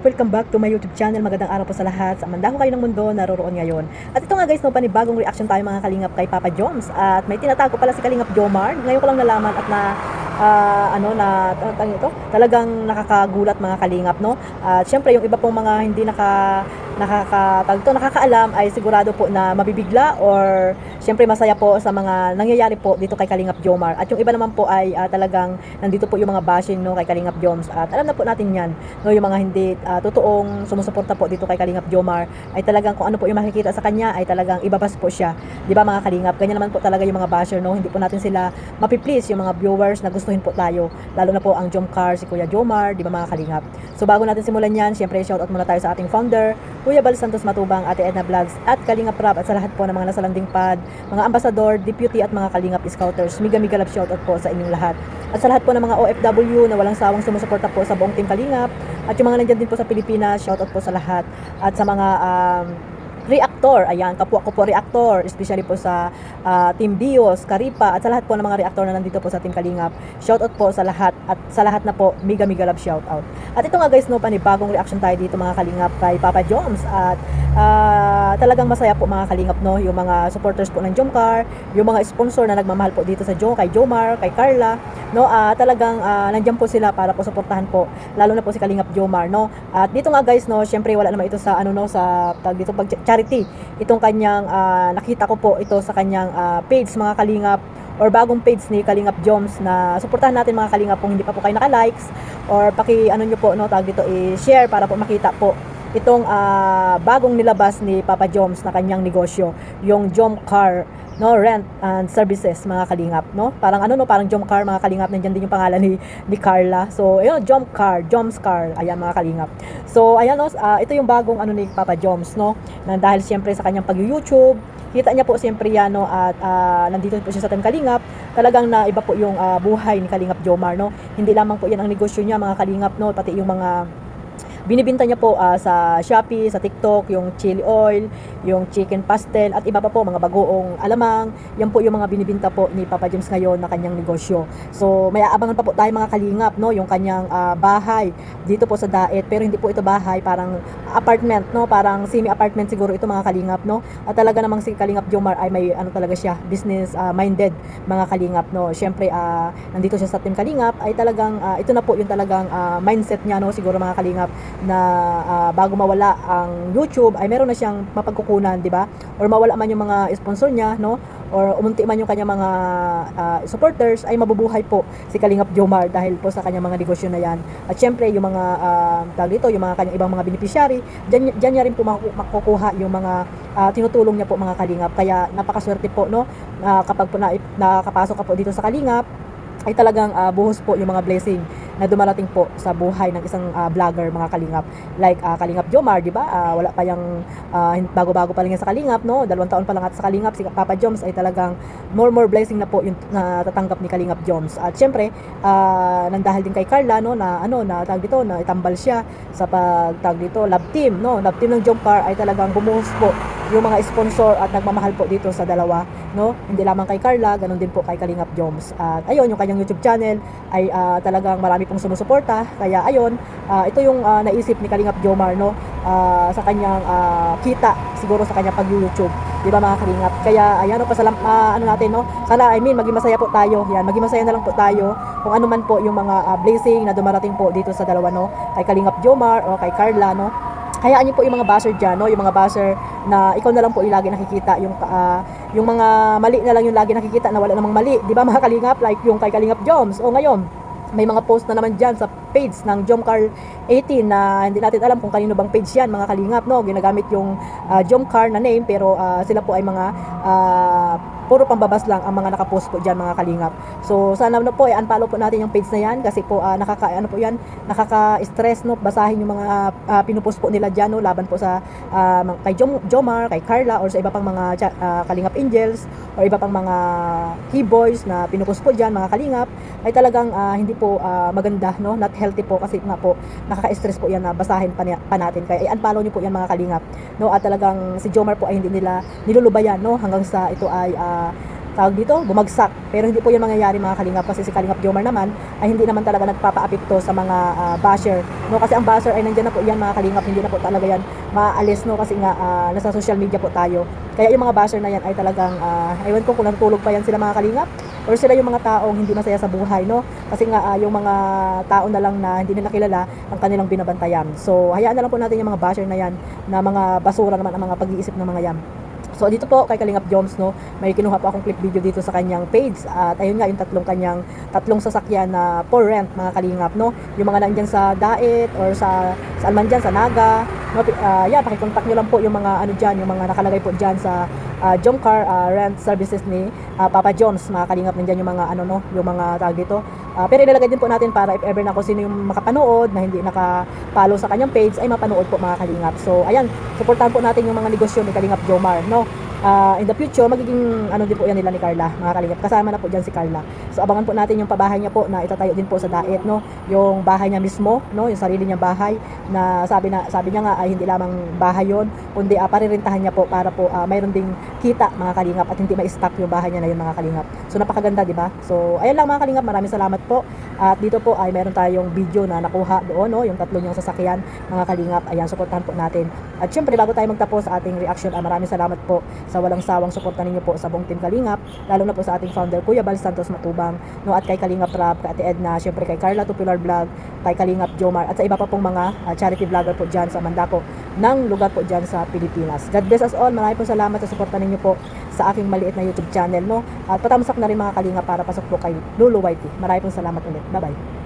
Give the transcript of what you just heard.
Kalingap, welcome back to my YouTube channel. Magandang araw po sa lahat. Sa mandaho kayo ng mundo, naroroon ngayon. At ito nga guys, no, panibagong reaction tayo mga Kalingap kay Papa Joms. At may tinatago pala si Kalingap Jomar. Ngayon ko lang nalaman at talagang nakakagulat mga Kalingap, no? At syempre yung iba pong mga hindi nakakaalam ay sigurado po na mabibigla or syempre masaya po sa mga nangyayari po dito kay Kalingap Jomar. At yung iba naman po ay talagang nandito po yung mga bashing, no, kay Kalingap Joms. At alam na po natin yan, no, yung mga hindi totoong sumusuporta po dito kay Kalingap Jomar ay talagang kung ano po yung makikita sa kanya ay talagang ibabas po siya. Di ba mga Kalingap? Ganyan naman po talaga yung mga basher, no? Hindi po natin sila mapiplease yung mga viewers na gustuhin po tayo. Lalo na po ang Jomcar, si Kuya Jomar, di ba mga Kalingap? So bago natin simulan yan, syempre shoutout muna tayo sa ating founder, Kuya Bal Santos Matubang, Ate Edna Vlogs, at Kalingap Rap, at sa lahat po ng mga nasa landing pad, mga ambasador, deputy at mga Kalingap Scouters. Miga love shoutout po sa inyong lahat. At sa lahat po ng mga OFW na walang sawang sumusuporta po sa buong team Kalingap, at yung mga nandyan din po sa Pilipinas, shoutout po sa lahat. At sa mga reactor, ayan, kapwa ko po reactor, especially po sa Team Bios, Karipa, at sa lahat po ng mga reactor na nandito po sa Team Kalingap, shoutout po sa lahat, at sa lahat na po, miga love shoutout. At ito nga guys, no, panibagong reaction tayo dito mga Kalingap kay Papa Joms. At talagang masaya po mga Kalingap, no, yung mga supporters po ng Jomcar, yung mga sponsor na nagmamahal po dito sa kay Jomar, kay Carla, no, talagang nandiyan po sila para po suportahan po, lalo na po si Kalingap Jomar, no. At dito nga guys, no, syempre wala naman ito sa sa dito pag charity, itong kanyang nakita ko po ito sa kanyang page mga Kalingap, or bagong page ni Kalingap Joms, na suportahan natin mga Kalingap kung hindi pa po kayo naka-likes, or nyo po, no, tag dito i-share para po makita po itong bagong nilabas ni Papa Joms na kanyang negosyo, yung Jomcar, no, rent and services mga Kalingap, no, parang no, parang Jomcar mga Kalingap, nandiyan din yung pangalan ni Carla. So ayun, Jomscar, ayan mga Kalingap. So ayan, no, ito yung bagong ni Papa Joms, no, na dahil siyempre sa kanyang pag-YouTube, kita niya po siyempre yan, no, at nandito po siya sa Team Kalingap. Talagang na iba po yung buhay ni Kalingap Jomar, no. Hindi lamang po yan ang negosyo niya mga Kalingap, no, pati yung mga binibinta niya po sa Shopee, sa TikTok, yung chili oil, yung chicken pastel, at iba pa po, mga bagoong alamang. Yan po yung mga binibinta po ni Papa Joms ngayon na kanyang negosyo. So may aabangan pa po tayo mga Kalingap, no, yung kanyang bahay dito po sa Daet, pero hindi po ito bahay, parang apartment, no, parang semi-apartment siguro ito mga Kalingap, no. At talaga namang si Kalingap Jomar ay may talaga siya, business minded mga Kalingap, no. Syempre nandito siya sa Team Kalingap, ay talagang ito na po yung talagang mindset niya, no, siguro mga Kalingap, na bago mawala ang YouTube ay meron na siyang mapagkukunan, di ba? Or mawala man yung mga sponsor niya, no, or umunti man yung kanyang mga supporters, ay mabubuhay po si Kalingap Jomar dahil po sa kanyang mga negosyo na yan. At syempre yung mga dito, yung mga kanyang ibang mga beneficiary, dyan niya rin po makukuha yung mga tinutulong niya po mga Kalingap. Kaya napakaswerte po, no, kapag po nakapasok ka po dito sa Kalingap, ay talagang buhos po yung mga blessing na dumarating po sa buhay ng isang vlogger mga Kalingap. Like Kalingap Jomar, di ba? Wala pa yung bago-bago pa lang yan sa Kalingap, no? 2 taon pa lang at sa Kalingap, si Papa Joms ay talagang more blessing na po yung natatanggap ni Kalingap Joms. At syempre, nandahil din kay Carla, no, na tag dito, na itambal siya sa love team, no? Love team ng Jomcar ay talagang bumuhos po yung mga sponsor at nagmamahal po dito sa dalawa, no? Hindi lamang kay Carla, ganun din po kay Kalingap Joms. At ayun, yung kanyang YouTube channel ay talagang marami pong sumusuporta. Kaya ayun, ito yung naisip ni Kalingap Jomar, no, sa kanyang kita siguro sa kanyang pag-YouTube, di ba mga Kalingap? Kaya ayan, no, natin, no, sana maging masaya po tayo. Yan, maging masaya na lang po tayo kung ano man po yung mga blessing na dumarating po dito sa dalawa, no, kay Kalingap Jomar o kay Carla, no. Hayaan niyo po yung mga basher dyan, no? Yung mga basher na ikaw na lang po yung lagi nakikita, yung mga mali na lang yung lagi nakikita na wala namang mali, di ba mga Kalingap? Like yung kay Kalingap Joms, o ngayon may mga post na naman dyan sa page ng Jomcar 18 na hindi natin alam kung kanino bang page yan mga Kalingap, no? Ginagamit yung Jomcar na name, pero sila po ay mga puro pambabas lang ang mga nakapost po dyan mga Kalingap. So sana po unfollow po natin yung page na yan, kasi po nakaka-stress, no, basahin yung mga pinupost po nila dyan, no, laban po sa kay Jomar, kay Carla, or sa iba pang mga Kalingap Angels, or iba pang mga keyboys na pinupost po dyan mga Kalingap, ay talagang hindi po maganda, no, not healthy po, kasi nga po nakaka-stress po yan na basahin pa natin. Kaya unfollow nyo po yan mga Kalingap, no. At talagang si Jomar po ay hindi nila nilulubayan, no, hanggang sa ito ay tawag dito, bumagsak. Pero hindi po yun mangyayari mga kalingap, kasi si Kalingap Jomar naman ay hindi naman talaga nagpapa-apekto sa mga basher, no? Kasi ang basher ay nandiyan na po yan mga kalingap, hindi na po talaga yan maaalis, no? Kasi nga nasa social media po tayo. Kaya yung mga basher na yan ay talagang ewan ko kung natutulog pa yan sila mga kalingap, or sila yung mga taong hindi masaya sa buhay, no? Kasi nga yung mga tao na lang na hindi nila kilala ang kanilang binabantayan. So hayaan na lang po natin yung mga basher na yan, na mga basura naman ang mga pag-iisip ng mga yan. So dito po kay Kalingap Joms, no, may kinuha po akong clip video dito sa kanyang page, at ayun nga yung tatlong sasakyan na for rent mga kalingap, no, yung mga nandiyan sa Daet or sa saan man dyan, sa Naga, no, pakicontact nyo lang po yung mga ano dyan, yung mga nakalagay po dyan sa Jomcar rent services ni Papa Jones mga kalingap. Nandiyan yung mga ano, no, yung mga tawag dito. Pero ilalagay din po natin para if ever na kung sino yung makapanood na hindi naka-follow sa kanyang page ay mapanood po mga kalingap. So ayan, suportahan po natin yung mga negosyo ni Kalingap Jomar, no. In the future magiging ano din po yan nila ni Carla mga kalingap, kasama na po dyan si Carla. So abangan po natin yung pabahay niya po na itatayo din po sa Daet, no, yung bahay niya mismo, no, yung sarili niyang bahay na sabi niya nga ay hindi lamang bahay yon, kundi parirentahan niya po para po mayroon ding kita mga kalingap, at hindi ma-stock yung bahay niya na yun mga kalingap. So napakaganda, di ba? So ayan lang mga kalingap, maraming salamat po. At dito po ay meron tayong video na nakuha doon, no, yung tatlo niyang sasakyan mga kalingap. Ayan, suportahan po natin. At syempre bago tayo magtapos sa ating reaction, maraming salamat po sa walang sawang suporta ninyo po sa buong team Kalingap, lalo na po sa ating founder Kuya Bal Santos Matubang, no, at kay Kalingap Rap, kay Ate Edna, syempre kay Carla Tupilar Vlog, kay Kalingap Jomar, at sa iba pa pong mga charity vlogger po dyan sa Mandaco ng lugar po dyan sa Pilipinas. God bless us all. Maraming po salamat sa suporta ninyo po sa aking maliit na YouTube channel, no, at patamsak na rin mga Kalingap para pasok po kay Lulu YT. Maraming po salamat ulit. Bye bye.